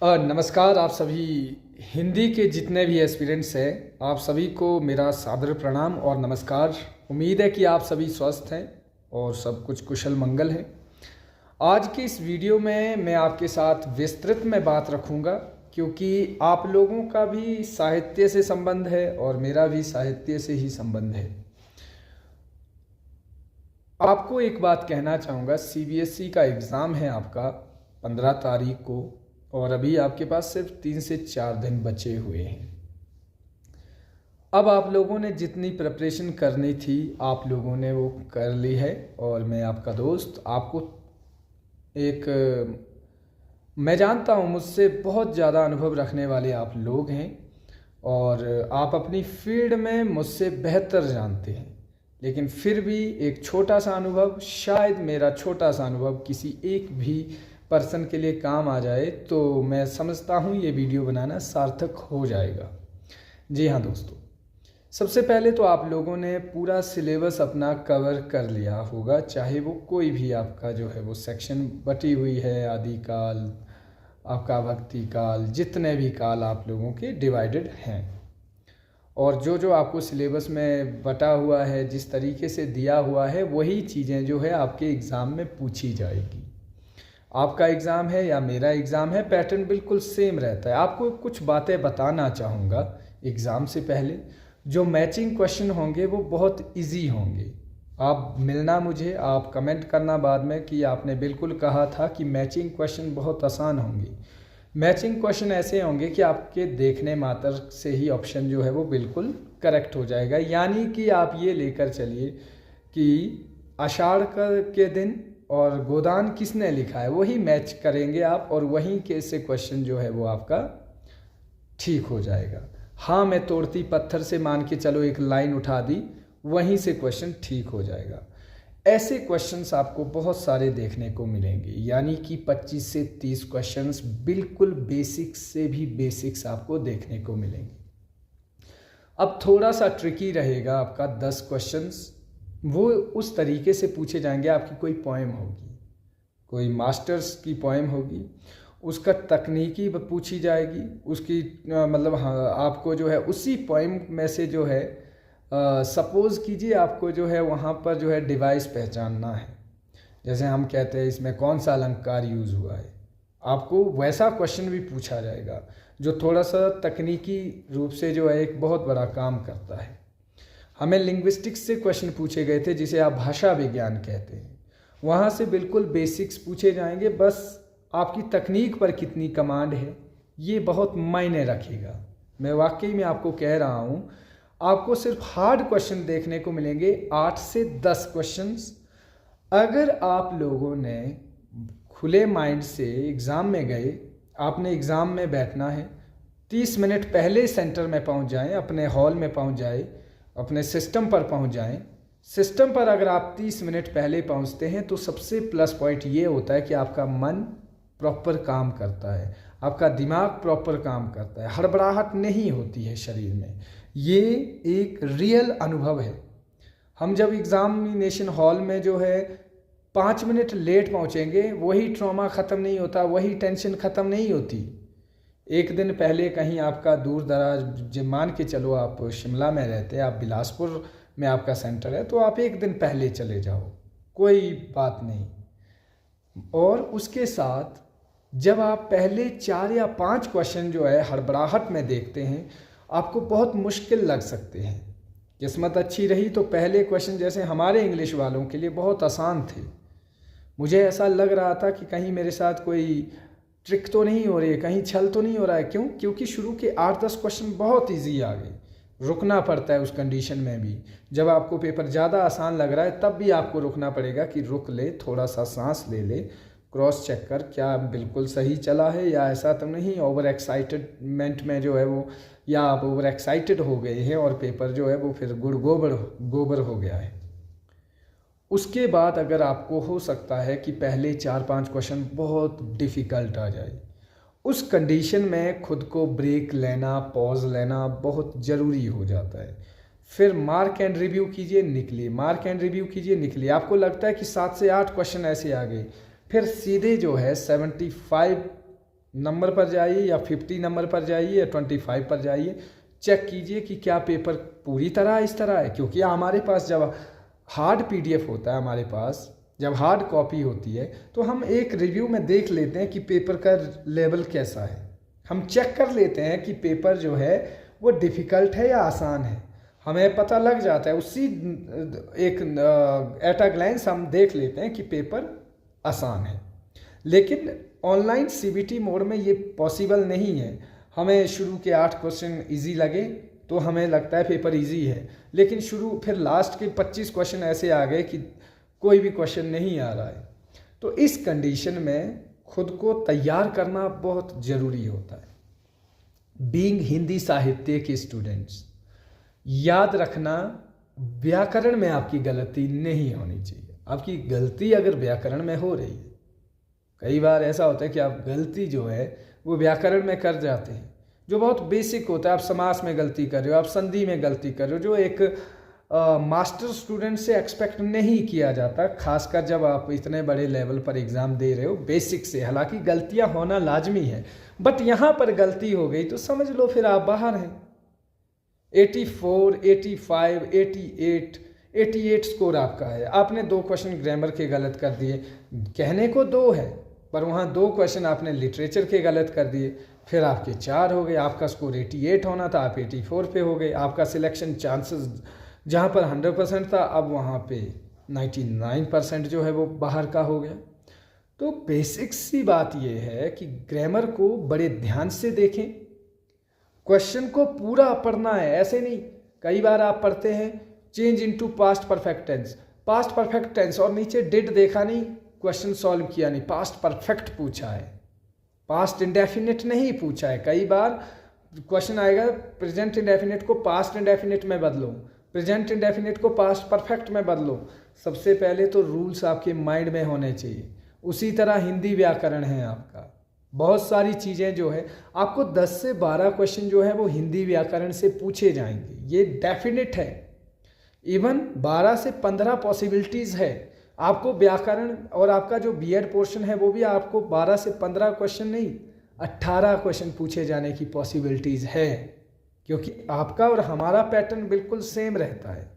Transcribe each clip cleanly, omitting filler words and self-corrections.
नमस्कार। आप सभी हिंदी के जितने भी एस्पिरेंट्स हैं, आप सभी को मेरा सादर प्रणाम और नमस्कार। उम्मीद है कि आप सभी स्वस्थ हैं और सब कुछ कुशल मंगल है। आज की इस वीडियो में मैं आपके साथ विस्तृत में बात रखूंगा, क्योंकि आप लोगों का भी साहित्य से संबंध है और मेरा भी साहित्य से ही संबंध है। आपको एक बात कहना चाहूँगा, सीबीएसई का एग्ज़ाम है आपका 15 तारीख को, और अभी आपके पास सिर्फ 3 से 4 दिन बचे हुए हैं। अब आप लोगों ने जितनी प्रिपरेशन करनी थी आप लोगों ने वो कर ली है, और मैं आपका दोस्त आपको मैं जानता हूँ मुझसे बहुत ज़्यादा अनुभव रखने वाले आप लोग हैं और आप अपनी फील्ड में मुझसे बेहतर जानते हैं, लेकिन फिर भी एक छोटा सा अनुभव, शायद मेरा छोटा सा अनुभव किसी एक भी पर्सन के लिए काम आ जाए तो मैं समझता हूँ ये वीडियो बनाना सार्थक हो जाएगा। जी हाँ दोस्तों, सबसे पहले तो आप लोगों ने पूरा सिलेबस अपना कवर कर लिया होगा, चाहे वो कोई भी आपका जो है वो सेक्शन बटी हुई है, आदि काल, आपका भक्ति काल, जितने भी काल आप लोगों के डिवाइडेड हैं, और जो आपको सिलेबस में बटा हुआ है, जिस तरीके से दिया हुआ है, वही चीज़ें जो है आपके एग्ज़ाम में पूछी जाएगी। आपका एग्ज़ाम है या मेरा एग्ज़ाम है, पैटर्न बिल्कुल सेम रहता है। आपको कुछ बातें बताना चाहूँगा एग्ज़ाम से पहले। जो मैचिंग क्वेश्चन होंगे वो बहुत इजी होंगे। आप मिलना मुझे, आप कमेंट करना बाद में कि आपने बिल्कुल कहा था कि मैचिंग क्वेश्चन बहुत आसान होंगे। मैचिंग क्वेश्चन ऐसे होंगे कि आपके देखने मात्र से ही ऑप्शन जो है वो बिल्कुल करेक्ट हो जाएगा। यानी कि आप ये लेकर चलिए कि आषाढ़ के दिन और गोदान किसने लिखा है, वही मैच करेंगे आप, और वहीं के से क्वेश्चन जो है वो आपका ठीक हो जाएगा। हाँ, मैं तोड़ती पत्थर से मान के चलो एक लाइन उठा दी, वहीं से क्वेश्चन ठीक हो जाएगा। ऐसे क्वेश्चंस आपको बहुत सारे देखने को मिलेंगे, यानी कि 25 से 30 क्वेश्चंस बिल्कुल बेसिक्स से भी बेसिक्स आपको देखने को मिलेंगे। अब थोड़ा सा ट्रिकी रहेगा आपका 10 क्वेश्चंस, वो उस तरीके से पूछे जाएंगे। आपकी कोई पोएम होगी, कोई मास्टर्स की पोएम होगी, उसका तकनीकी पूछी जाएगी, उसकी मतलब हाँ, आपको जो है उसी पोएम में से जो है सपोज़ कीजिए आपको जो है वहाँ पर जो है डिवाइस पहचानना है। जैसे हम कहते हैं इसमें कौन सा अलंकार यूज़ हुआ है, आपको वैसा क्वेश्चन भी पूछा जाएगा, जो थोड़ा सा तकनीकी रूप से जो है एक बहुत बड़ा काम करता है। हमें लिंग्विस्टिक्स से क्वेश्चन पूछे गए थे, जिसे आप भाषा विज्ञान कहते हैं। वहाँ से बिल्कुल बेसिक्स पूछे जाएंगे, बस आपकी तकनीक पर कितनी कमांड है ये बहुत मायने रखेगा। मैं वाकई में आपको कह रहा हूँ, आपको सिर्फ हार्ड क्वेश्चन देखने को मिलेंगे 8 से 10 क्वेश्चंस। अगर आप लोगों ने खुले माइंड से एग्ज़ाम में गए, आपने एग्ज़ाम में बैठना है, 30 मिनट पहले सेंटर में पहुँच जाएँ, अपने हॉल में पहुँच जाए, अपने सिस्टम पर पहुंच जाएं। सिस्टम पर अगर आप 30 मिनट पहले पहुंचते हैं तो सबसे प्लस पॉइंट ये होता है कि आपका मन प्रॉपर काम करता है, आपका दिमाग प्रॉपर काम करता है, हड़बड़ाहट नहीं होती है शरीर में। ये एक रियल अनुभव है। हम जब एग्ज़ामिनेशन हॉल में जो है 5 मिनट लेट पहुंचेंगे, वही ट्रॉमा ख़त्म नहीं होता, वही टेंशन ख़त्म नहीं होती। एक दिन पहले कहीं आपका दूर दराज, मान के चलो आप शिमला में रहते हैं, आप बिलासपुर में आपका सेंटर है, तो आप एक दिन पहले चले जाओ, कोई बात नहीं। और उसके साथ जब आप पहले 4 या 5 क्वेश्चन जो है हड़बड़ाहट में देखते हैं, आपको बहुत मुश्किल लग सकते हैं। किस्मत अच्छी रही तो पहले क्वेश्चन जैसे हमारे इंग्लिश वालों के लिए बहुत आसान थे। मुझे ऐसा लग रहा था कि कहीं मेरे साथ कोई ट्रिक तो नहीं हो रही है, कहीं छल तो नहीं हो रहा है। क्यों? क्योंकि शुरू के 8-10 क्वेश्चन बहुत इजी आ गए। रुकना पड़ता है उस कंडीशन में भी, जब आपको पेपर ज़्यादा आसान लग रहा है तब भी आपको रुकना पड़ेगा कि रुक ले, थोड़ा सा सांस ले ले, क्रॉस चेक कर क्या बिल्कुल सही चला है या ऐसा तो नहीं ओवर एक्साइटमेंट में जो है वो, या आप ओवर एक्साइटेड हो गए हैं और पेपर जो है वो फिर गुड़ गोबर हो गया है। उसके बाद अगर आपको हो सकता है कि पहले 4-5 क्वेश्चन बहुत डिफ़िकल्ट आ जाए, उस कंडीशन में खुद को ब्रेक लेना, पॉज लेना बहुत ज़रूरी हो जाता है। फिर मार्क एंड रिव्यू कीजिए, निकलिए, मार्क एंड रिव्यू कीजिए, निकलिए। आपको लगता है कि 7 से 8 क्वेश्चन ऐसे आ गए, फिर सीधे जो है 75 नंबर पर जाइए या 50 नंबर पर जाइए या 25 पर जाइए, चेक कीजिए कि क्या पेपर पूरी तरह इस तरह है। क्योंकि हमारे पास जब हार्ड PDF होता है, हमारे पास जब हार्ड कॉपी होती है, तो हम एक रिव्यू में देख लेते हैं कि पेपर का लेवल कैसा है। हम चेक कर लेते हैं कि पेपर जो है वो डिफ़िकल्ट है या आसान है, हमें पता लग जाता है। उसी एक एट अ ग्लैंस हम देख लेते हैं कि पेपर आसान है। लेकिन ऑनलाइन CBT मोड में ये पॉसिबल नहीं है। हमें शुरू के 8 क्वेश्चन इजी लगे तो हमें लगता है पेपर इजी है, लेकिन फिर लास्ट के 25 क्वेश्चन ऐसे आ गए कि कोई भी क्वेश्चन नहीं आ रहा है। तो इस कंडीशन में खुद को तैयार करना बहुत ज़रूरी होता है। बीइंग हिंदी साहित्य के स्टूडेंट्स, याद रखना व्याकरण में आपकी गलती नहीं होनी चाहिए। आपकी गलती अगर व्याकरण में हो रही है, कई बार ऐसा होता है कि आप गलती जो है वो व्याकरण में कर जाते हैं, जो बहुत बेसिक होता है। आप समास में गलती कर रहे हो, आप संधि में गलती कर रहे हो, जो एक मास्टर स्टूडेंट से एक्सपेक्ट नहीं किया जाता, खासकर जब आप इतने बड़े लेवल पर एग्ज़ाम दे रहे हो बेसिक से। हालांकि गलतियां होना लाजमी है, बट यहाँ पर गलती हो गई तो समझ लो फिर आप बाहर हैं। 84, 85, 88 स्कोर आपका है। आपने 2 क्वेश्चन ग्रामर के गलत कर दिए, कहने को 2 है पर वहाँ 2 क्वेश्चन आपने लिटरेचर के गलत कर दिए, फिर आपके 4 हो गए। आपका स्कोर 88 होना था, आप 84 पे हो गए। आपका सिलेक्शन चांसेस जहाँ पर 100% था, अब वहाँ पे 99% जो है वो बाहर का हो गया। तो बेसिक सी बात ये है कि ग्रामर को बड़े ध्यान से देखें, क्वेश्चन को पूरा पढ़ना है। ऐसे नहीं, कई बार आप पढ़ते हैं change into past perfect tense और नीचे डिड देखा नहीं, क्वेश्चन सॉल्व किया नहीं, पास्ट परफेक्ट पूछा है, पास्ट इंडेफिनिट नहीं पूछा है। कई बार क्वेश्चन आएगा प्रेजेंट इंडेफिनिट को पास्ट इंडेफिनिट में बदलो, प्रेजेंट इंडेफिनिट को पास्ट परफेक्ट में बदलो। सबसे पहले तो रूल्स आपके माइंड में होने चाहिए। उसी तरह हिंदी व्याकरण है आपका, बहुत सारी चीज़ें जो है आपको 10 से 12 क्वेश्चन जो है वो हिंदी व्याकरण से पूछे जाएंगे, ये डेफिनेट है। इवन 12 से 15 पॉसिबिलिटीज़ है आपको व्याकरण, और आपका जो बीएड पोर्शन है वो भी आपको 12 से 15 क्वेश्चन नहीं 18 क्वेश्चन पूछे जाने की पॉसिबिलिटीज़ है। क्योंकि आपका और हमारा पैटर्न बिल्कुल सेम रहता है।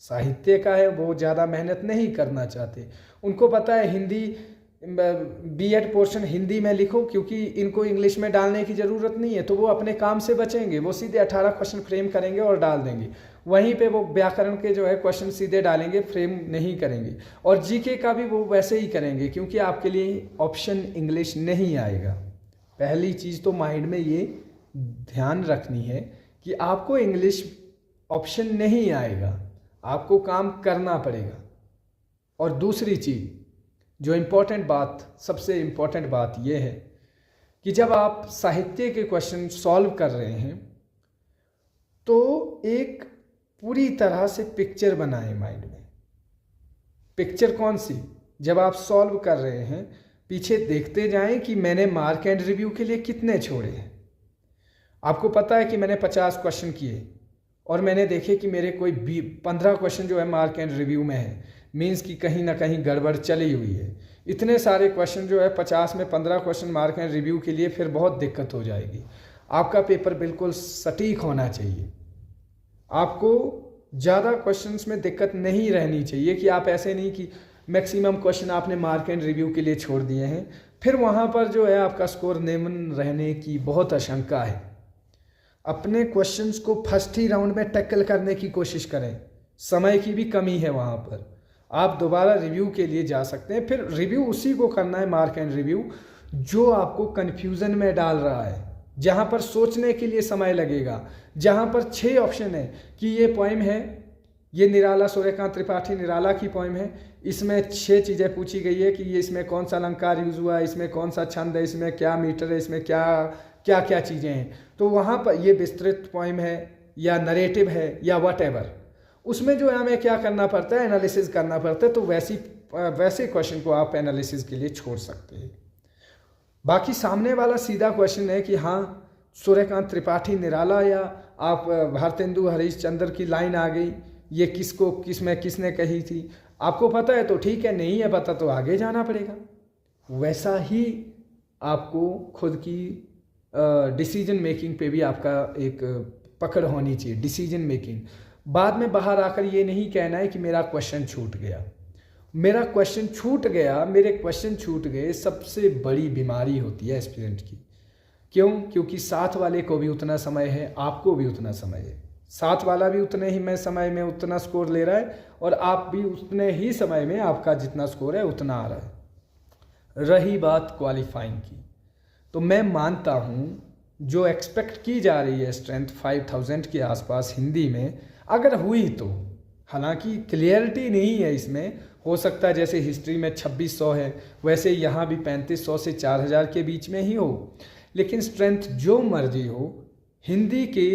साहित्य का है वो ज़्यादा मेहनत नहीं करना चाहते, उनको पता है हिंदी बीएड पोर्शन हिंदी में लिखो क्योंकि इनको इंग्लिश में डालने की ज़रूरत नहीं है, तो वो अपने काम से बचेंगे, वो सीधे 18 क्वेश्चन फ्रेम करेंगे और डाल देंगे। वहीं पे वो व्याकरण के जो है क्वेश्चन सीधे डालेंगे, फ्रेम नहीं करेंगे। और जीके का भी वो वैसे ही करेंगे क्योंकि आपके लिए ऑप्शन इंग्लिश नहीं आएगा। पहली चीज़ तो माइंड में ये ध्यान रखनी है कि आपको इंग्लिश ऑप्शन नहीं आएगा, आपको काम करना पड़ेगा। और दूसरी चीज़ जो इम्पोर्टेंट बात, सबसे इम्पोर्टेंट बात यह है कि जब आप साहित्य के क्वेश्चन सॉल्व कर रहे हैं तो एक पूरी तरह से पिक्चर बनाएं माइंड में। पिक्चर कौन सी? जब आप सॉल्व कर रहे हैं पीछे देखते जाएं कि मैंने मार्क एंड रिव्यू के लिए कितने छोड़े हैं। आपको पता है कि मैंने 50 क्वेश्चन किए और मैंने देखे कि मेरे कोई 15 क्वेश्चन जो है मार्क एंड रिव्यू में है, मीन्स कि कहीं ना कहीं गड़बड़ चली हुई है। इतने सारे क्वेश्चन जो है 50 में 15 क्वेश्चन मार्क एंड रिव्यू के लिए फिर बहुत दिक्कत हो जाएगी। आपका पेपर बिल्कुल सटीक होना चाहिए, आपको ज़्यादा क्वेश्चंस में दिक्कत नहीं रहनी चाहिए कि आप ऐसे नहीं कि मैक्सिमम क्वेश्चन आपने मार्क एंड रिव्यू के लिए छोड़ दिए हैं, फिर वहाँ पर जो है आपका स्कोर निम्न रहने की बहुत आशंका है। अपने क्वेश्चंस को फर्स्ट ही राउंड में टैकल करने की कोशिश करें, समय की भी कमी है वहाँ पर। आप दोबारा रिव्यू के लिए जा सकते हैं, फिर रिव्यू उसी को करना है मार्क एंड रिव्यू जो आपको कन्फ्यूज़न में डाल रहा है, जहाँ पर सोचने के लिए समय लगेगा, जहाँ पर 6 ऑप्शन है कि ये पोइम है, ये निराला सूर्यकांत त्रिपाठी निराला की पोइम है, इसमें 6 चीज़ें पूछी गई है कि ये इसमें कौन सा अलंकार यूज़ हुआ है, इसमें कौन सा छंद है, इसमें क्या मीटर है, इसमें क्या क्या क्या चीज़ें हैं। तो वहाँ पर ये विस्तृत पोइम है या नरेटिव है या व्हाटएवर, उसमें जो है हमें क्या करना पड़ता है, एनालिसिस करना पड़ता है। तो वैसे क्वेश्चन को आप एनालिसिस के लिए छोड़ सकते हैं। बाकी सामने वाला सीधा क्वेश्चन है कि हाँ सूर्यकांत त्रिपाठी निराला या आप भारतेंदु हरीशचंद्र की लाइन आ गई, ये किसने कही थी, आपको पता है तो ठीक है, नहीं है पता तो आगे जाना पड़ेगा। वैसा ही आपको खुद की डिसीजन मेकिंग पे भी आपका एक पकड़ होनी चाहिए, डिसीजन मेकिंग। बाद में बाहर आकर ये नहीं कहना है कि मेरा क्वेश्चन छूट गया, मेरा क्वेश्चन छूट गया, मेरे क्वेश्चन छूट गए, सबसे बड़ी बीमारी होती है एस्पिरेंट की। क्यों? क्योंकि साथ वाले को भी उतना समय है, आपको भी उतना समय है, साथ वाला भी उतने ही में समय में उतना स्कोर ले रहा है और आप भी उतने ही समय में आपका जितना स्कोर है उतना आ रहा है। रही बात क्वालिफाइंग की, तो मैं मानता हूँ जो एक्सपेक्ट की जा रही है स्ट्रेंथ 5000 के आसपास हिंदी में, अगर हुई तो, हालांकि क्लियरिटी नहीं है इसमें, हो सकता है जैसे हिस्ट्री में 2600 है वैसे यहाँ भी 3500 से 4000 के बीच में ही हो, लेकिन स्ट्रेंथ जो मर्जी हो, हिंदी के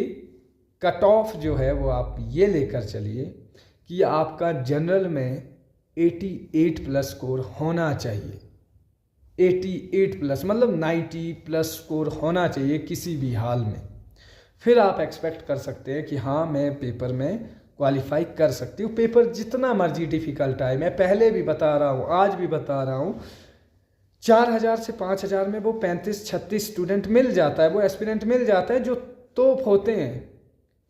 कट ऑफ जो है वो आप ये लेकर चलिए कि आपका जनरल में 88 प्लस स्कोर होना चाहिए। 88 प्लस मतलब 90 प्लस स्कोर होना चाहिए किसी भी हाल में। फिर आप एक्सपेक्ट कर सकते हैं कि हाँ मैं पेपर में क्वालिफाई कर सकती हूँ। पेपर जितना मर्जी डिफ़िकल्ट आए, मैं पहले भी बता रहा हूँ, आज भी बता रहा हूँ, 4000 से 5000 में वो 35-36 स्टूडेंट मिल जाता है, वो एस्पिरेंट मिल जाता है जो तोप होते हैं।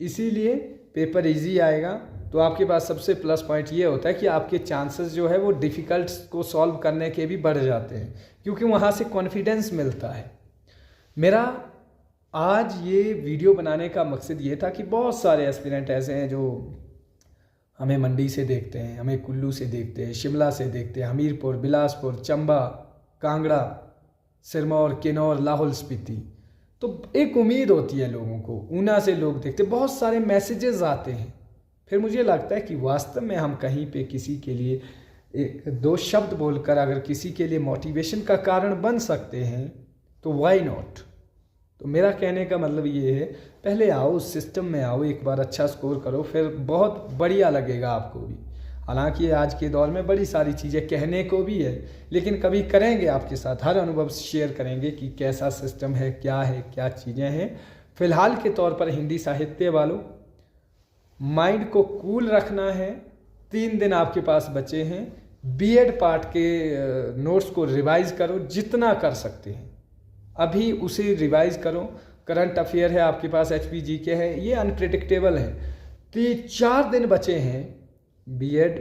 इसीलिए पेपर इजी आएगा तो आपके पास सबसे प्लस पॉइंट ये होता है कि आपके चांसेस जो है वो डिफ़िकल्ट को सॉल्व करने के भी बढ़ जाते हैं, क्योंकि वहाँ से कॉन्फिडेंस मिलता है। मेरा आज ये वीडियो बनाने का मकसद ये था कि बहुत सारे एस्पिरेंट ऐसे हैं जो हमें मंडी से देखते हैं, हमें कुल्लू से देखते हैं, शिमला से देखते हैं, हमीरपुर, बिलासपुर, चंबा, कांगड़ा, सिरमौर, किन्नौर, लाहौल स्पीति। तो एक उम्मीद होती है लोगों को, ऊना से लोग देखते, बहुत सारे मैसेजेस आते हैं। फिर मुझे लगता है कि वास्तव में हम कहीं पे किसी के लिए एक दो शब्द बोलकर अगर किसी के लिए मोटिवेशन का कारण बन सकते हैं तो व्हाई नॉट। तो मेरा कहने का मतलब ये है, पहले आओ, उस सिस्टम में आओ, एक बार अच्छा स्कोर करो, फिर बहुत बढ़िया लगेगा आपको भी। हालांकि आज के दौर में बड़ी सारी चीज़ें कहने को भी है, लेकिन कभी करेंगे आपके साथ, हर अनुभव शेयर करेंगे कि कैसा सिस्टम है, क्या चीज़ें हैं। फिलहाल के तौर पर हिंदी साहित्य वालों, माइंड को कूल रखना है। 3 दिन आपके पास बचे हैं। बीएड पार्ट के नोट्स को रिवाइज करो जितना कर सकते हैं, अभी उसे रिवाइज करो। करंट अफेयर है आपके पास, एचपीजी के है, ये अनप्रिडिक्टेबल है। 4 दिन बचे हैं बीएड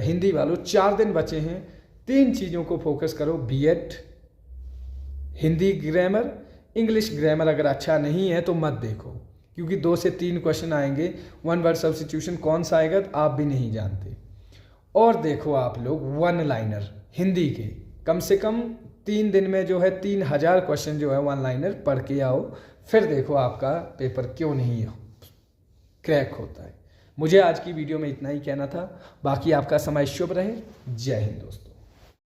हिंदी वालों, 4 दिन बचे हैं। 3 चीज़ों को फोकस करो, BEd, Hindi grammar, English grammar अगर अच्छा नहीं है तो मत देखो, क्योंकि 2 से 3 क्वेश्चन आएंगे। 1 वर्ड सब्स्टिट्यूशन कौन सा आएगा आप भी नहीं जानते। और देखो आप लोग 1 लाइनर हिंदी के, कम से कम 3 दिन में जो है 3000 क्वेश्चन जो है 1 लाइनर पढ़ के आओ, फिर देखो आपका पेपर क्यों नहीं क्रैक होता है। मुझे आज की वीडियो में इतना ही कहना था, बाकी आपका समय शुभ रहे। जय हिंद दोस्तों।